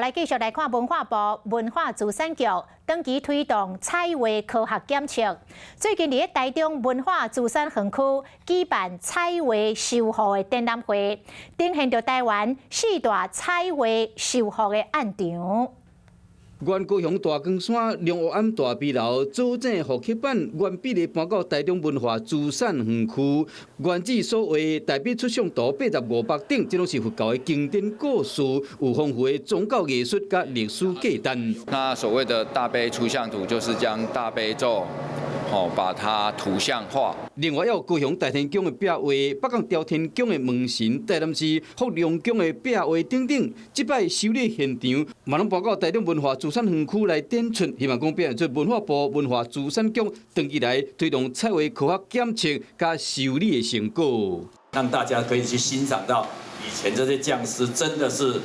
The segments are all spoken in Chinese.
来继续来看文化部文化资产局长期推动彩画科学检测。最近伫台中文化资产园区举办彩画修复的展览会，呈现着台湾四大彩画修复的案场。原高雄大光山龙湖庵大壁楼组整复刻版原笔的搬到台中文化资产园区，原址所画代笔出像图85幅顶，这拢是佛教的经典故事，有丰富的宗教艺术甲历史价值。那所谓的大悲出像图，就是将大悲咒。把它图像化。另外，还有高雄大天宫的壁画、北港朝天宫的门神、台南市福隆宫的壁画等等，这摆修理现场嘛拢搬到台中文化资产园区来展出，希望讲表现出文化部文化资产局长期来推动彩画科学检测加修理的成果，让大家可以去欣赏到以前这些匠师真的是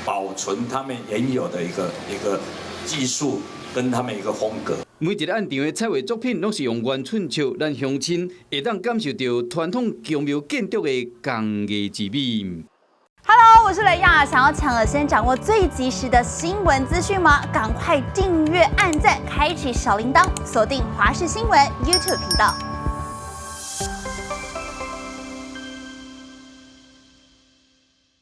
保存他们原有的一个技术跟他们一个风格。每一个案场的彩画作品，拢是用原寸树咱乡亲会当感受到传统宫庙建筑的工艺之美。Hello， 我是雷亚，想要抢先掌握最及时的新闻资讯吗？赶快订阅、按赞、开启小铃铛，锁定华视新闻 YouTube 频道。